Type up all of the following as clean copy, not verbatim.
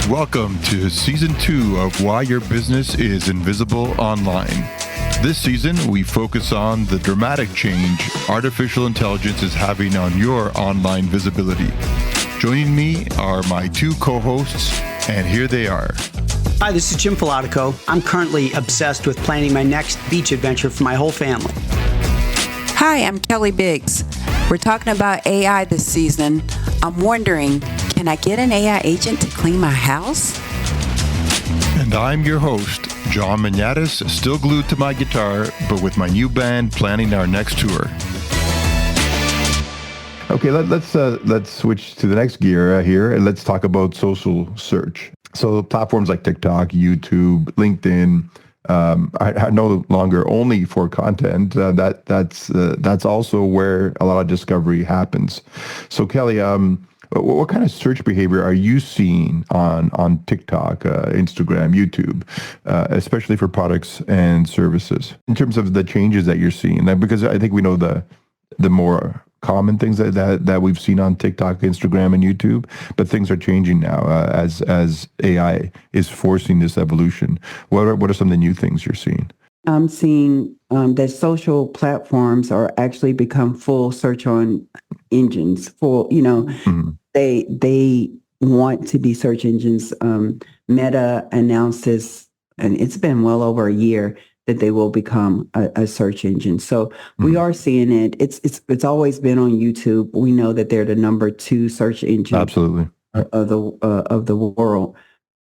Welcome to Season 2 of Why Your Business is Invisible Online. This season, we focus on the dramatic change artificial intelligence is having on your online visibility. Joining me are my two co-hosts, and here they are. Hi, this is Jim Filatico. I'm currently obsessed with planning my next beach adventure for my whole family. Hi, I'm Kelly Biggs. We're talking about AI this season. I'm wondering, can I get an AI agent to clean my house? And I'm your host, John Manatis, still glued to my guitar, but with my new band planning our next tour. Okay, let's switch to the next gear here, and let's talk about social search. So platforms like TikTok, YouTube, LinkedIn are no longer only for content. That's also where a lot of discovery happens. So Kelly, what kind of search behavior are you seeing on TikTok, Instagram, YouTube, especially for products and services, in terms of the changes that you're seeing? Because I think we know the more common things that we've seen on TikTok, Instagram, and YouTube, but things are changing now as AI is forcing this evolution. What are some of the new things you're seeing? I'm seeing that social platforms are actually become full search on engines. They want to be search engines. Meta announced this, and it's been well over a year, that they will become a search engine. So we are seeing it. It's always been on YouTube. We know that they're the number 2 search engine Absolutely. of the world.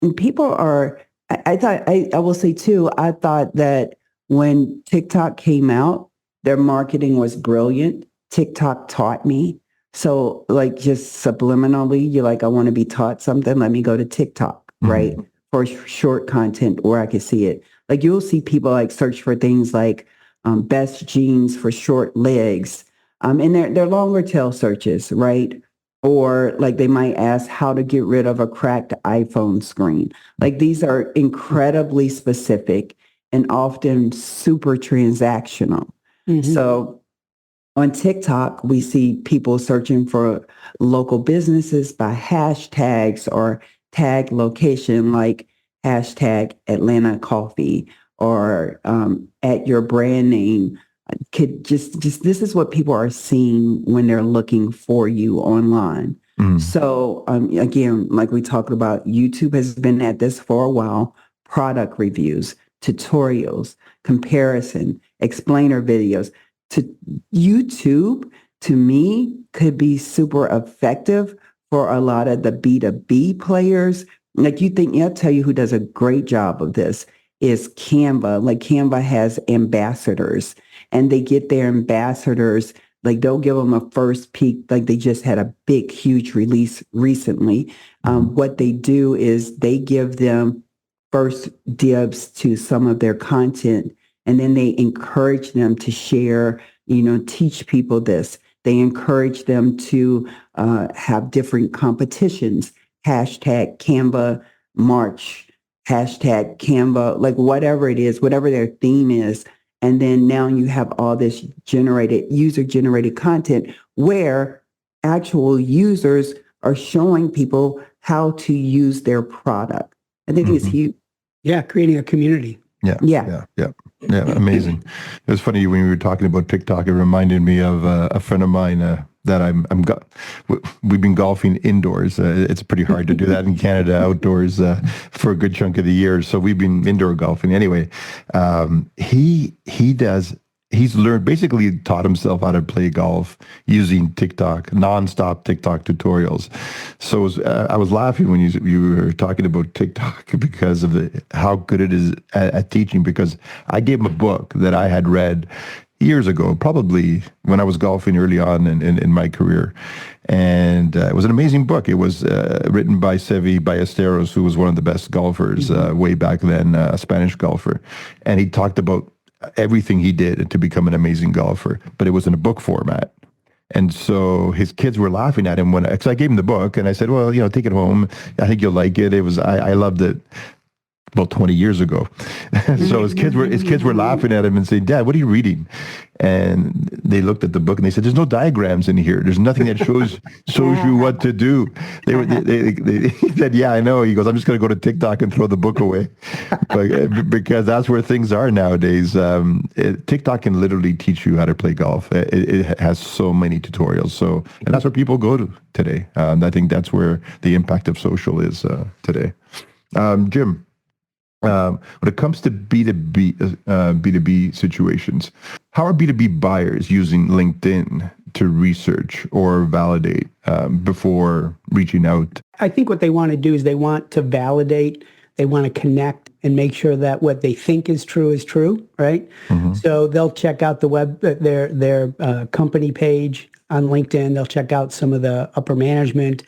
And people are. I will say too. I thought that when TikTok came out, their marketing was brilliant. TikTok taught me. So like just subliminally, you're like, I want to be taught something. Let me go to TikTok, right? For short content where I can see it. Like you'll see people like search for things like best jeans for short legs. And they're longer tail searches, right? Or like they might ask how to get rid of a cracked iPhone screen. Like these are incredibly specific and often super transactional. So on TikTok, we see people searching for local businesses by hashtags or tag location, like hashtag Atlanta coffee or at your brand name. Could just this is what people are seeing when they're looking for you online. So again, like we talked about, YouTube has been at this for a while. Product reviews, tutorials, comparison, explainer videos. To YouTube, to me, could be super effective for a lot of the B2B players. Like I'll tell you who does a great job of this is Canva. Like Canva has ambassadors, and they get their ambassadors, like they'll give them a first peek. Like they just had a big, huge release recently. What they do is they give them first dibs to some of their content, and then they encourage them to share, teach people this. They encourage them to have different competitions. Hashtag Canva March, hashtag Canva, like whatever it is, whatever their theme is. And then now you have all this user-generated content where actual users are showing people how to use their product. I think it's huge. Yeah, creating a community. Yeah, amazing. It was funny when we were talking about TikTok. It reminded me of a friend of mine that we've been golfing indoors. It's pretty hard to do that in Canada outdoors for a good chunk of the year. So we've been indoor golfing. Anyway, he's learned, basically taught himself how to play golf using TikTok, nonstop TikTok tutorials. So I was laughing when you were talking about TikTok because of how good it is at teaching, because I gave him a book that I had read years ago, probably when I was golfing early on in my career. And it was an amazing book. It was written by Seve Ballesteros, who was one of the best golfers way back then, a Spanish golfer. And he talked about everything he did to become an amazing golfer, but it was in a book format. And so his kids were laughing at him because I gave him the book and I said, well, take it home. I think you'll like it. I loved it. about 20 years ago. So his kids were laughing at him and saying, "Dad, what are you reading?" And they looked at the book and they said, "There's no diagrams in here. There's nothing that shows you what to do." He said, "Yeah, I know." He goes, "I'm just going to go to TikTok and throw the book away," because that's where things are nowadays. TikTok can literally teach you how to play golf. It has so many tutorials. So, and that's where people go to today. I think that's where the impact of social is today. Jim. When it comes to B2B situations, how are B2B buyers using LinkedIn to research or validate before reaching out? I think what they want to do is they want to validate, they want to connect and make sure that what they think is true, right? Mm-hmm. So they'll check out their company page on LinkedIn. They'll check out some of the upper management.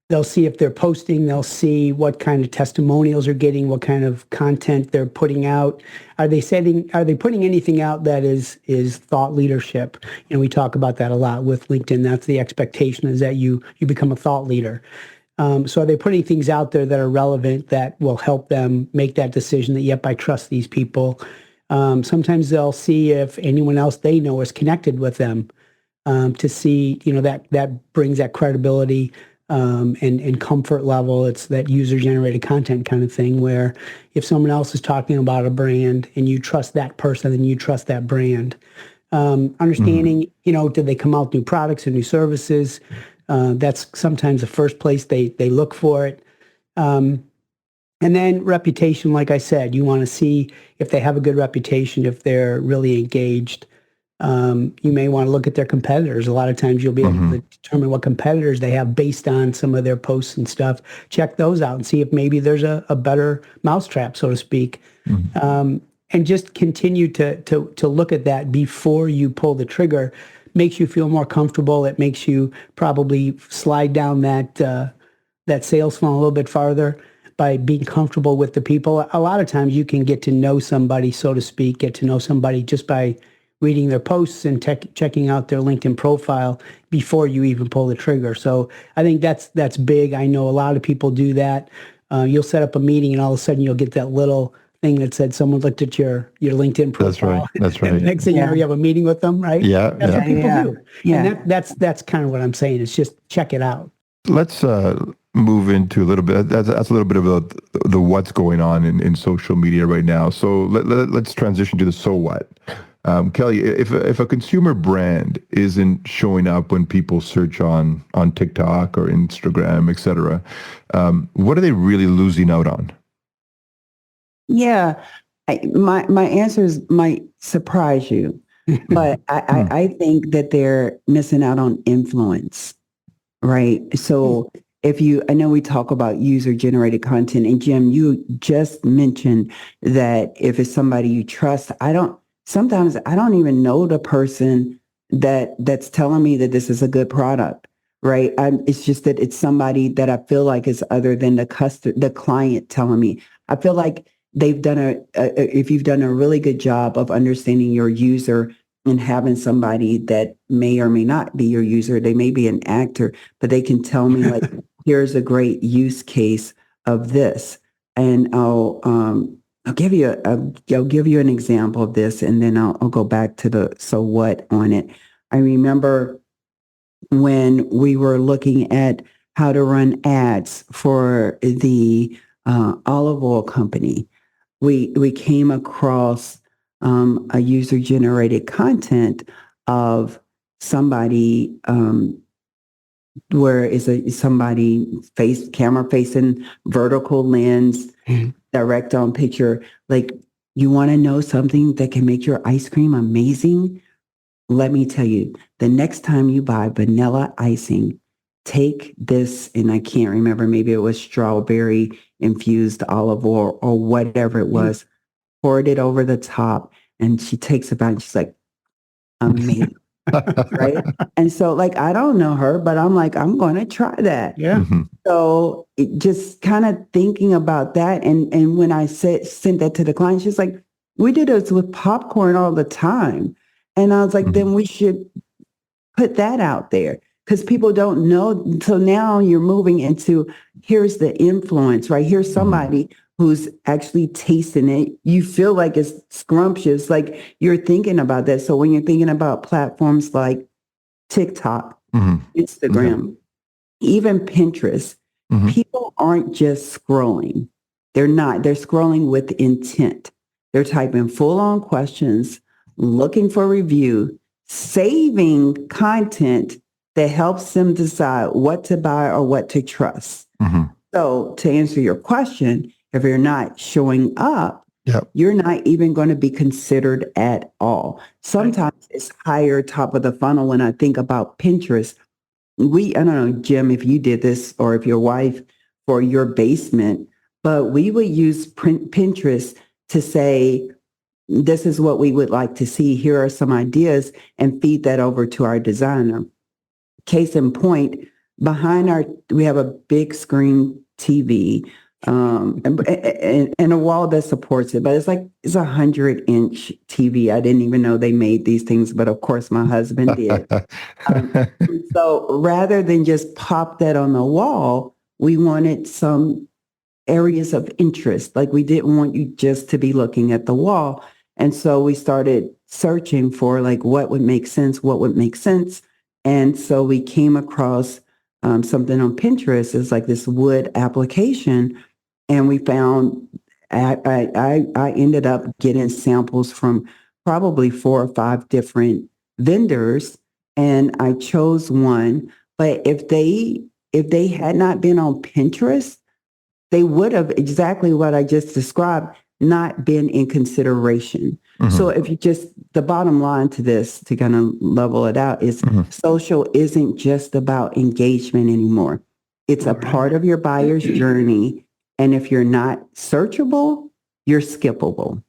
They'll see if they're posting. They'll see what kind of testimonials are getting, what kind of content they're putting out. Are they putting anything out that is thought leadership? We talk about that a lot with LinkedIn. That's the expectation, is that you become a thought leader. So are they putting things out there that are relevant, that will help them make that decision that, yep, I trust these people? Sometimes they'll see if anyone else they know is connected with them, to see, that brings that credibility and comfort level. It's that user-generated content kind of thing, where if someone else is talking about a brand and you trust that person, then you trust that brand. Understanding, did they come out with new products and new services? That's sometimes the first place they look for it. And then reputation, like I said, you want to see if they have a good reputation, if they're really engaged. You may want to look at their competitors. A lot of times you'll be able to determine what competitors they have based on some of their posts and stuff. Check those out and see if maybe there's a better mousetrap, so to speak. And just continue to look at that before you pull the trigger. Makes you feel more comfortable. It makes you probably slide down that sales funnel a little bit farther by being comfortable with the people. A lot of times you can get to know somebody, so to speak, just by reading their posts and checking out their LinkedIn profile before you even pull the trigger. So I think that's big. I know a lot of people do that. You'll set up a meeting and all of a sudden you'll get that little thing that said someone looked at your LinkedIn profile. That's right. And next thing you know, you have a meeting with them, right? Yeah. That's what people do. Yeah. And that's kind of what I'm saying. It's just check it out. Let's move into a little bit. That's a little bit about the what's going on in social media right now. So let's transition to the so what. Kelly, if a consumer brand isn't showing up when people search on TikTok or Instagram, et cetera, what are they really losing out on? Yeah, my answers might surprise you, but I think that they're missing out on influence, right? So I know we talk about user-generated content, and Jim, you just mentioned that if it's somebody you trust, sometimes I don't even know the person that's telling me that this is a good product, right? It's just that it's somebody that I feel like is other than the client telling me. I feel like they've done if you've done a really good job of understanding your user and having somebody that may or may not be your user, they may be an actor, but they can tell me like, here's a great use case of this, and I'll give you an example of this, and then I'll go back to the so what on it. I remember when we were looking at how to run ads for the olive oil company, we came across a user-generated content of somebody where is somebody camera facing vertical lens, direct on picture. Like, you want to know something that can make your ice cream amazing? Let me tell you, the next time you buy vanilla icing, take this, and I can't remember, maybe it was strawberry infused olive oil or whatever it was, poured it over the top, and she takes a bite and she's like, amazing. Right? And so, like, I don't know her, but I'm like, I'm going to try that. Yeah. So just kind of thinking about that. And when I sent that to the client, she's like, we do this with popcorn all the time. And I was like, then we should put that out there, because people don't know. So now you're moving into, here's the influence, right? Here's somebody who's actually tasting it, you feel like it's scrumptious. Like you're thinking about that. So when you're thinking about platforms like TikTok, Instagram, even Pinterest, people aren't just scrolling. They're not. They're scrolling with intent. They're typing full-on questions, looking for review, saving content that helps them decide what to buy or what to trust. So to answer your question, if you're not showing up, you're not even going to be considered at all. Sometimes it's higher top of the funnel. When I think about Pinterest, I don't know, Jim, if you did this or if your wife for your basement, but we would use Pinterest to say, this is what we would like to see. Here are some ideas, and feed that over to our designer. Case in point, we have a big screen TV and a wall that supports it, but it's a 100-inch TV. I didn't even know they made these things, but of course my husband did. So rather than just pop that on the wall, we wanted some areas of interest. Like we didn't want you just to be looking at the wall. And so we started searching for like what would make sense. And so we came across something on Pinterest. It's like this wood application. And we found, I ended up getting samples from probably 4 or 5 different vendors. And I chose one. But if they had not been on Pinterest, they would have exactly what I just described, not been in consideration. So if you the bottom line to this, to kind of level it out, is social isn't just about engagement anymore. It's a part of your buyer's journey. And if you're not searchable, you're skippable.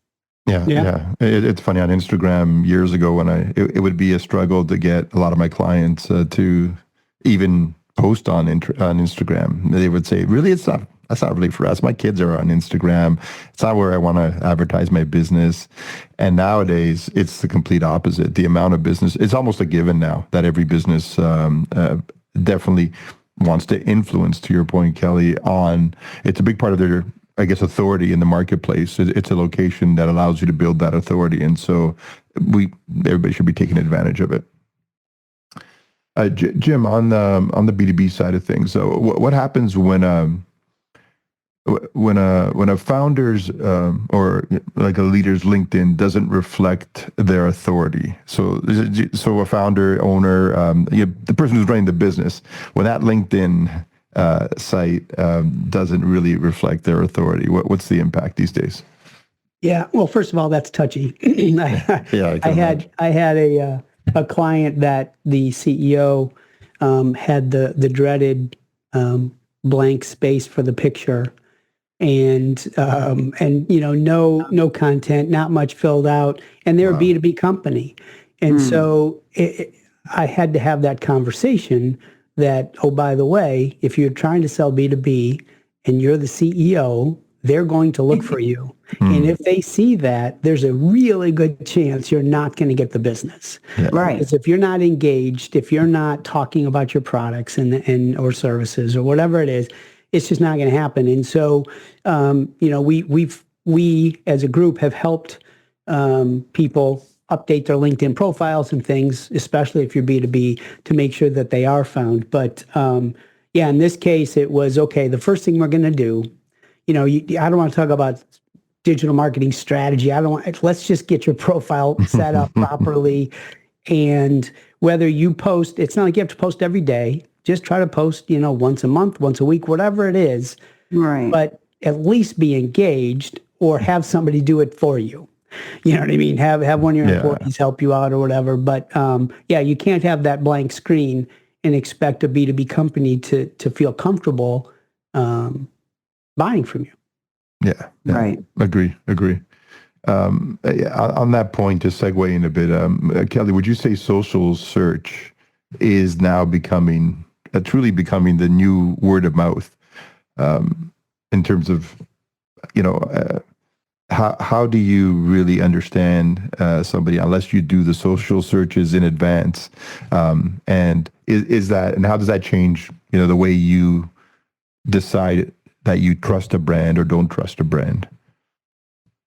Yeah. It's funny, on Instagram years ago when it would be a struggle to get a lot of my clients to even post on Instagram. They would say, really, that's not really for us. My kids are on Instagram. It's not where I want to advertise my business. And nowadays, it's the complete opposite. The amount of business, it's almost a given now that every business definitely wants to influence, to your point, Kelly, it's a big part of their, I guess, authority in the marketplace. It's a location that allows you to build that authority. And so everybody should be taking advantage of it. Jim, on the B2B side of things, so what happens when a founder's or like a leader's LinkedIn doesn't reflect their authority? So a founder, owner, the person who's running the business, when that LinkedIn site doesn't really reflect their authority, what's the impact these days? Yeah. Well, first of all, that's touchy. I had a client that the CEO had the dreaded blank space for the picture, and no content, not much filled out, and they're a B2B company, and so I had to have that conversation that, oh, by the way, if you're trying to sell B2B and you're the CEO, they're going to look for you. And if they see that, there's a really good chance you're not going to get the business. Yeah. Right. Because if you're not engaged, if you're not talking about your products and or services or whatever it is, it's just not going to happen. And so, we as a group have helped people update their LinkedIn profiles and things, especially if you're B2B, to make sure that they are found. But in this case, it was, okay, the first thing we're going to do, I don't want to talk about digital marketing strategy. Let's just get your profile set up properly. And whether you post, it's not like you have to post every day. Just try to post, once a month, once a week, whatever it is. Right. But at least be engaged or have somebody do it for you. You know what I mean? Have one of your employees help you out or whatever. But you can't have that blank screen and expect a B2B company to feel comfortable buying from you. Yeah. Right. Agree. On that point, to segue in a bit, Kelly, would you say social search is now truly becoming the new word of mouth in terms of, how do you really understand somebody unless you do the social searches in advance? And how does that change, the way you decide that you trust a brand or don't trust a brand?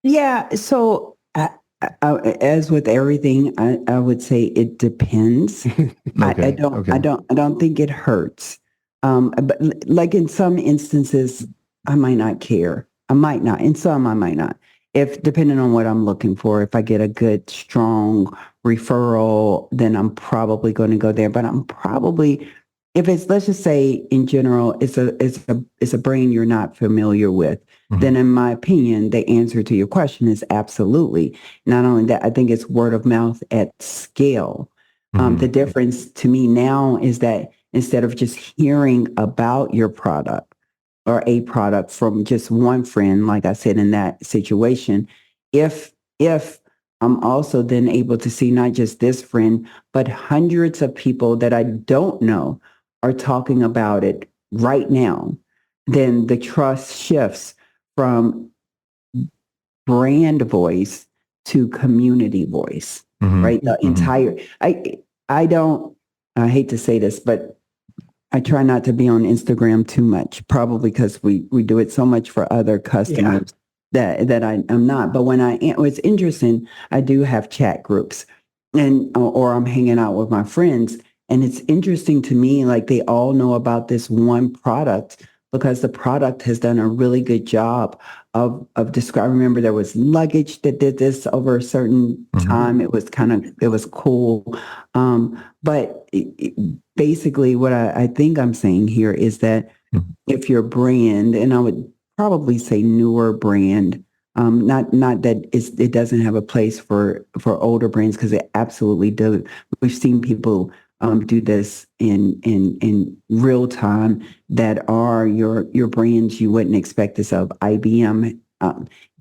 Yeah. So as with everything, I would say it depends. I don't, Okay. I don't think it hurts. But like in some instances, I might not care. I might not. In some, I might not. If depending on what I'm looking for, if I get a good, strong referral, then I'm probably going to go there. But I'm probably, if it's, let's just say in general, it's a brand you're not familiar with, then in my opinion, the answer to your question is absolutely. Not only that, I think it's word of mouth at scale. The difference to me now is that instead of just hearing about your product or a product from just one friend, like I said in that situation, if I'm also then able to see not just this friend, but hundreds of people that I don't know are talking about it right now, then the trust shifts from brand voice to community voice, right? The entire, I don't, I hate to say this, but I try not to be on Instagram too much, probably because we do it so much for other customers that I'm not. But when I am, it's interesting, I do have chat groups and, or I'm hanging out with my friends. And it's interesting to me, like they all know about this one product because the product has done a really good job of describing. I remember there was luggage that did this over a certain time. It was it was cool. But basically what I think I'm saying here is that if your brand, and I would probably say newer brand, not that it doesn't have a place for older brands, because it absolutely does. We've seen people do this in real time that are your brands you wouldn't expect this of. IBM.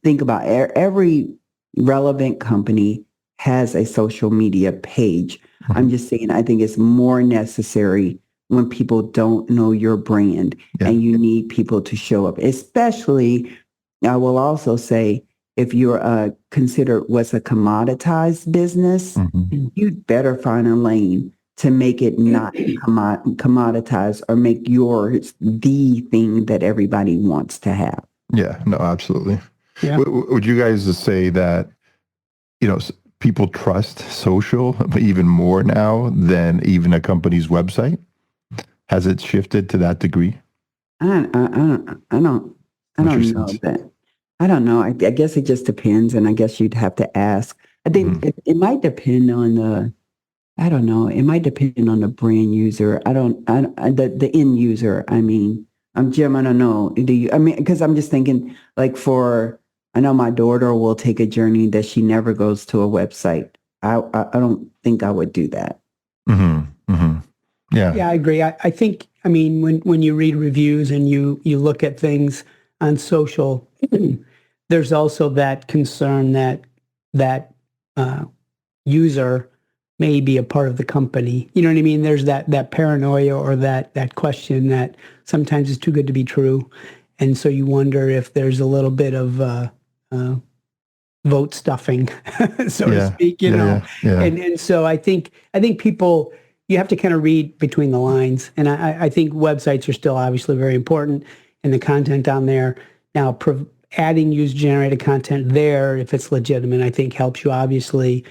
Think about every relevant company has a social media page. I'm just saying, I think it's more necessary when people don't know your brand and you need people to show up, especially, I will also say, if you're considered what's a commoditized business, you'd better find a lane to make it not commoditized or make yours the thing that everybody wants to have. Yeah, no, absolutely. Yeah. Would you guys just say that, people trust social even more now than even a company's website? Has it shifted to that degree? I don't know that. I don't know. I guess it just depends, and I guess you'd have to ask. I think it might depend on the. I don't know. It might depend on the brand user. The end user. I mean, Jim. I don't know. Do you? I mean, because I'm just thinking, like I know my daughter will take a journey that she never goes to a website. I don't think I would do that. Yeah. Yeah, I agree. I think, I mean, when you read reviews and you look at things on social, there's also that concern that user may be a part of the company. You know what I mean? There's that paranoia or that question that sometimes is too good to be true. And so you wonder if there's a little bit of vote stuffing, so to speak, Yeah. And so I think people, you have to kind of read between the lines. And I think websites are still obviously very important and the content on there. Now, adding user-generated content there, if it's legitimate, I think helps you obviously.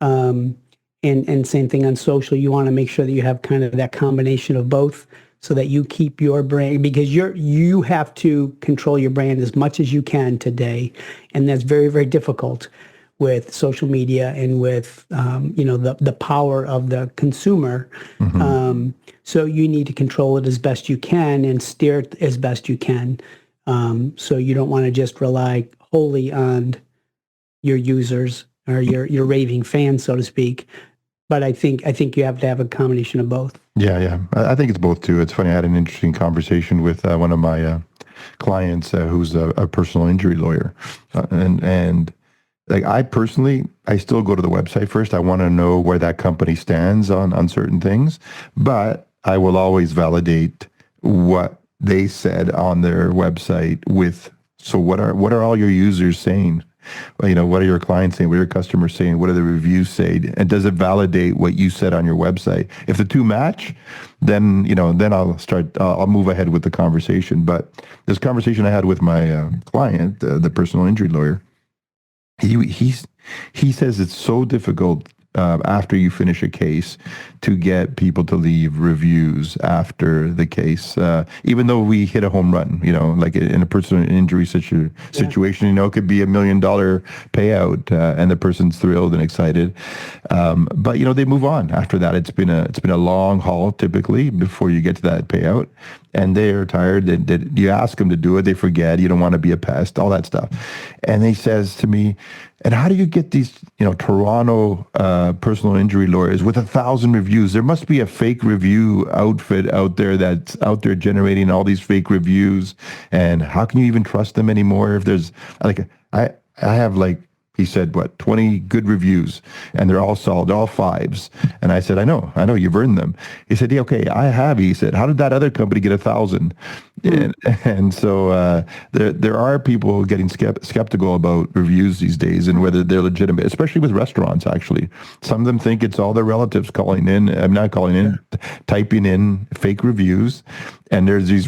And same thing on social. You want to make sure that you have kind of that combination of both so that you keep your brand, because you have to control your brand as much as you can today. And that's very, very difficult with social media and with, the power of the consumer. So you need to control it as best you can and steer it as best you can. So you don't want to just rely wholly on your users or your raving fans, so to speak. But I think you have to have a combination of both. Yeah. I think it's both too. It's funny. I had an interesting conversation with one of my clients who's a personal injury lawyer, and like I still go to the website first. I want to know where that company stands on certain things, but I will always validate what they said on their website with. So what are all your users saying? Well, what are your clients saying? What are your customers saying? What are the reviews saying? And does it validate what you said on your website? If the two match, then, then I'll move ahead with the conversation. But this conversation I had with my client, the personal injury lawyer, he says it's so difficult after you finish a case to get people to leave reviews after the case, even though we hit a home run, like in a personal injury situation, it could be $1 million payout and the person's thrilled and excited. But, they move on after that. It's been a long haul typically before you get to that payout. And they're tired. You ask them to do it, they forget. You don't want to be a pest, all that stuff. And he says to me, and how do you get these, Toronto personal injury lawyers with 1,000 reviews? There must be a fake review outfit out there that's out there generating all these fake reviews. And how can you even trust them anymore? If there's I have he said, 20 good reviews, and they're all solid, all fives. And I said, I know, you've earned them. He said, yeah, okay, I have. He said, how did that other company get 1,000? And so there are people getting skeptical about reviews these days and whether they're legitimate, especially with restaurants, actually. Some of them think it's all their relatives typing in fake reviews. And there's these,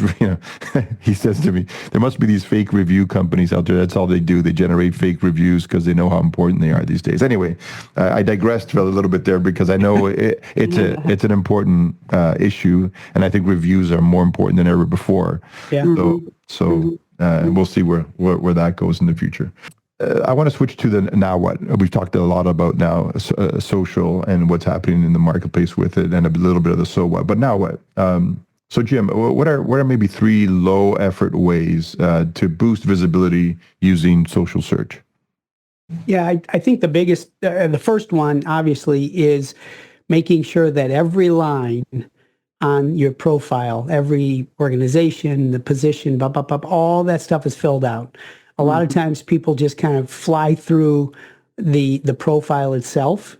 he says to me, there must be these fake review companies out there. That's all they do. They generate fake reviews because they know how important they are these days. Anyway, I digressed a little bit there because I know it's an important issue, and I think reviews are more important than ever before. Yeah. So we'll see where that goes in the future. I want to switch to the now what. We've talked a lot about now social and what's happening in the marketplace with it, and a little bit of the so what. But now what? So Jim, what are maybe 3 low effort ways to boost visibility using social search? Yeah, I think the biggest, the first one obviously is making sure that every line on your profile, every organization, the position, all that stuff is filled out. A lot of times people just kind of fly through the profile itself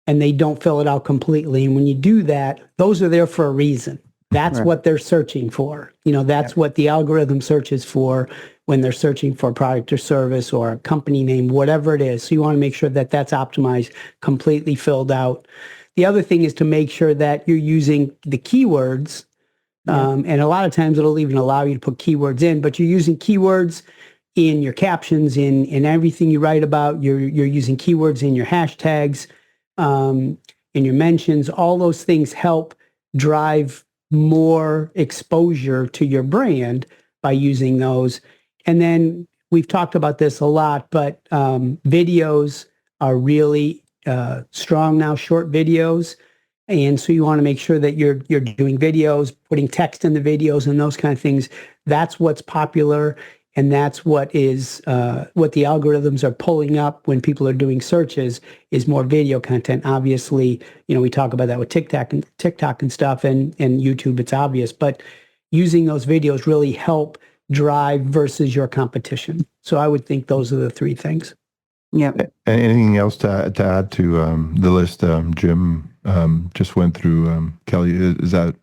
and they don't fill it out completely. And when you do that, those are there for a reason. That's what they're searching for. That's what the algorithm searches for when they're searching for a product or service or a company name, whatever it is. So you want to make sure that that's optimized, completely filled out. The other thing is to make sure that you're using the keywords. And a lot of times it'll even allow you to put keywords in, but you're using keywords in your captions, in everything you write about. You're using keywords in your hashtags, in your mentions. All those things help drive more exposure to your brand by using those. And then we've talked about this a lot, but videos are really strong now, short videos. And so you want to make sure that you're doing videos, putting text in the videos and those kind of things. That's what's popular. And that's what is what the algorithms are pulling up when people are doing searches is more video content. Obviously, we talk about that with TikTok and stuff, and YouTube. It's obvious, but using those videos really help drive versus your competition. So I would think those are the 3 things. Yeah. Anything else to add to the list? Jim just went through. Kelly, is that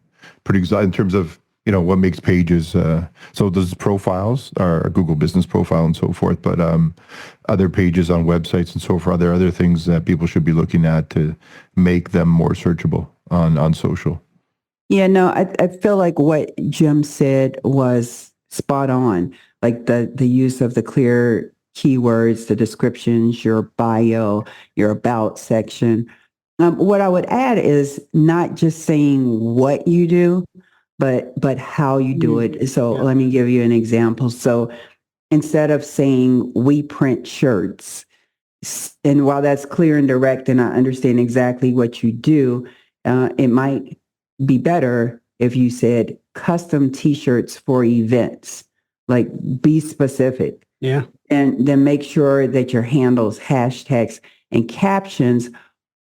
pretty exciting in terms of what makes pages? So there's profiles, or Google Business Profile and so forth, but other pages on websites and so forth. Are there other things that people should be looking at to make them more searchable on social? Yeah, no, I feel like what Jim said was spot on. Like the use of the clear keywords, the descriptions, your bio, your about section. What I would add is not just saying what you do, but how you do it. So let me give you an example. So instead of saying we print shirts, and while that's clear and direct and I understand exactly what you do, it might be better if you said custom t-shirts for events. Like, be specific. Yeah. And then make sure that your handles, hashtags, and captions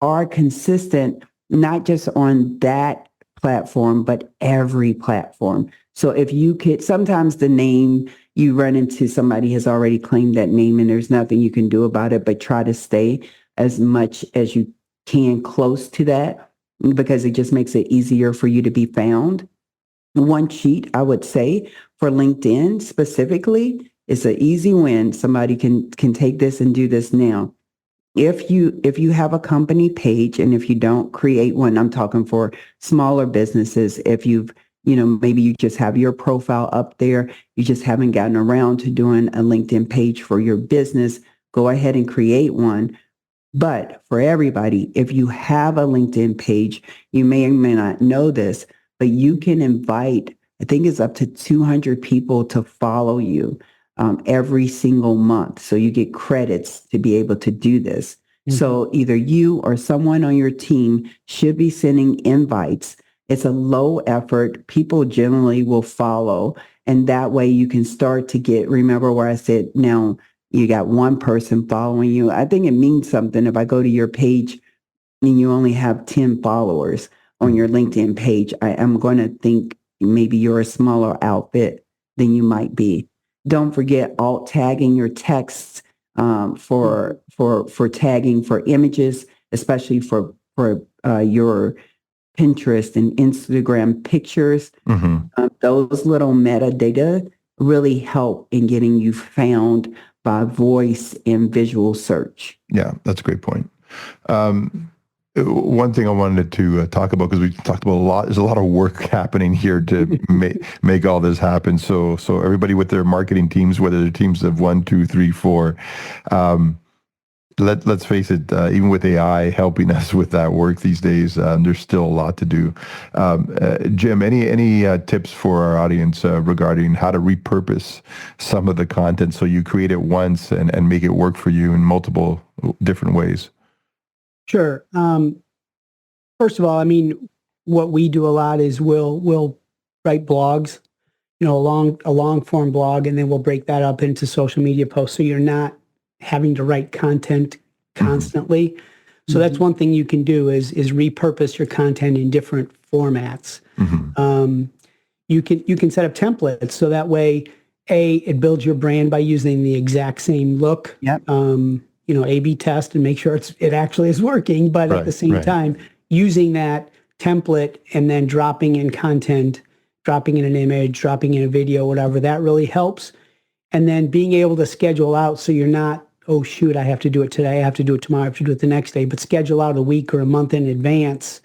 are consistent, not just on that platform, but every platform. So if you could, sometimes the name, you run into somebody has already claimed that name and there's nothing you can do about it, but try to stay as much as you can close to that, because it just makes it easier for you to be found. One cheat, I would say, for LinkedIn specifically It's an easy win. Somebody can take this and do this now. If you have a company page, and if you don't create one, I'm talking for smaller businesses. If maybe you just have your profile up there, you just haven't gotten around to doing a LinkedIn page for your business, go ahead and create one. But for everybody, if you have a LinkedIn page, you may or may not know this, but you can invite, I think it's up to 200 people to follow you every single month. So you get credits to be able to do this. Mm-hmm. So either you or someone on your team should be sending invites. It's a low effort. People generally will follow. And that way you can start to remember where I said, now you got one person following you. I think it means something if I go to your page and you only have 10 followers on your LinkedIn page. I'm going to think maybe you're a smaller outfit than you might be. Don't forget alt tagging your texts for tagging for images, especially for your Pinterest and Instagram pictures. Mm-hmm. Those little metadata really help in getting you found by voice and visual search. Yeah, that's a great point. One thing I wanted to talk about, because we talked about a lot, there's a lot of work happening here to make all this happen. So everybody with their marketing teams, whether they're teams of 1, 2, 3, 4, let's face it, even with AI helping us with that work these days, there's still a lot to do. Jim, any tips for our audience regarding how to repurpose some of the content so you create it once and make it work for you in multiple different ways? Sure. First of all, I mean, what we do a lot is we'll write blogs, a long form blog, and then we'll break that up into social media posts. So you're not having to write content constantly. Mm-hmm. So that's one thing you can do is repurpose your content in different formats. Mm-hmm. You can set up templates so that way, it builds your brand by using the exact same look. Yep. A/B test and make sure it actually is working, but at the same time, using that template and then dropping in content, dropping in an image, dropping in a video, whatever, that really helps. And then being able to schedule out so you're not, oh, shoot, I have to do it today, I have to do it tomorrow, I have to do it the next day, but schedule out a week or a month in advance.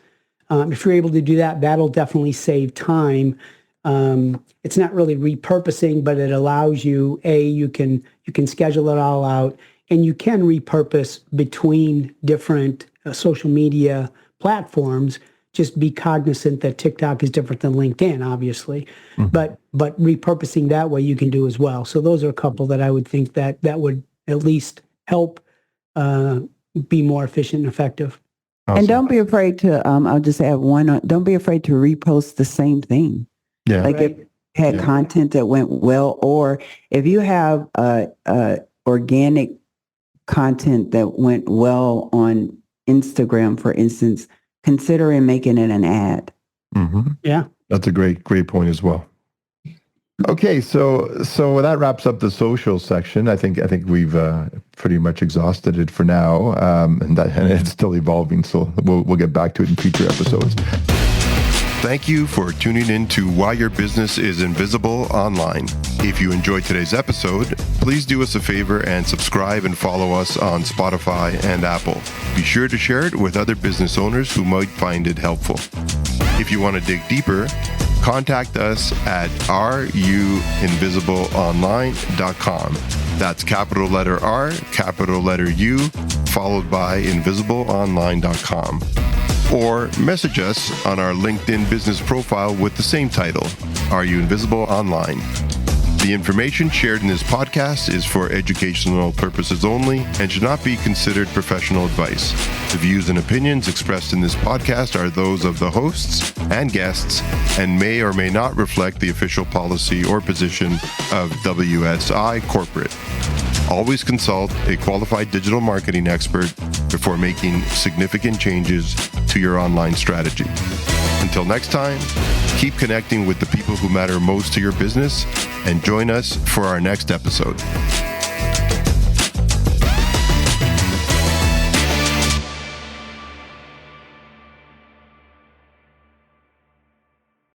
If you're able to do that, that'll definitely save time. It's not really repurposing, but it allows you, you can schedule it all out. And you can repurpose between different social media platforms. Just be cognizant that TikTok is different than LinkedIn, obviously. Mm-hmm. But repurposing that way you can do as well. So those are a couple that I would think that would at least help be more efficient and effective. Awesome. And don't be afraid to, I'll just add one, don't be afraid to repost the same thing. Yeah. Like if you had content that went well, or if you have organic content that went well on Instagram, for instance, considering making it an ad. Mm-hmm. Yeah. That's a great point as well. Okay, so that wraps up the social section. I think we've pretty much exhausted it for now, and it's still evolving. So we'll get back to it in future episodes. Thank you for tuning in to Why Your Business is Invisible Online. If you enjoyed today's episode, please do us a favor and subscribe and follow us on Spotify and Apple. Be sure to share it with other business owners who might find it helpful. If you want to dig deeper, contact us at ruinvisibleonline.com. That's capital letter R, capital letter U, followed by invisibleonline.com. Or message us on our LinkedIn business profile with the same title, Are You Invisible Online? The information shared in this podcast is for educational purposes only and should not be considered professional advice. The views and opinions expressed in this podcast are those of the hosts and guests and may or may not reflect the official policy or position of WSI Corporate. Always consult a qualified digital marketing expert before making significant changes to your online strategy. Until next time, keep connecting with the people who matter most to your business and join us for our next episode.